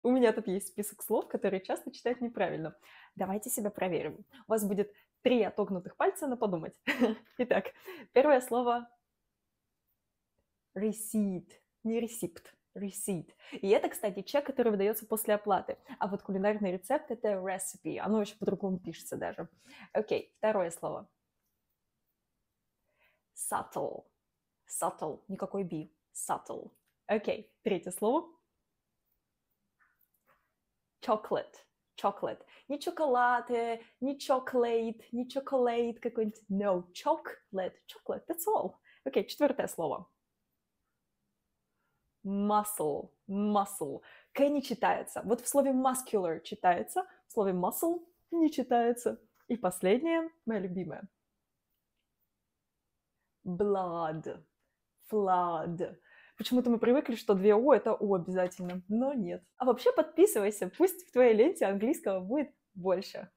У меня тут есть список слов, которые часто читают неправильно. Давайте себя проверим. У вас будет 3 отогнутых пальца на подумать. Итак, первое слово receipt, не ресипт, receipt. И это, кстати, чек, который выдается после оплаты. А вот кулинарный рецепт — это recipe. Оно еще по-другому пишется даже. Окей, второе слово. Subtle. Subtle. Никакой B. Subtle. Окей, третье слово. Chocolate. Chocolate. Не шоколад, не chocolate, не chocolate какой-нибудь. No, chocolate. Chocolate, that's all. Окей, четвертое слово. Muscle. Muscle. К не читается. Вот в слове muscular читается, в слове muscle не читается. И последнее, моя любимая. Blood. Flood. Почему-то мы привыкли, что 2 О — это О обязательно, но нет. А вообще подписывайся, пусть в твоей ленте английского будет больше.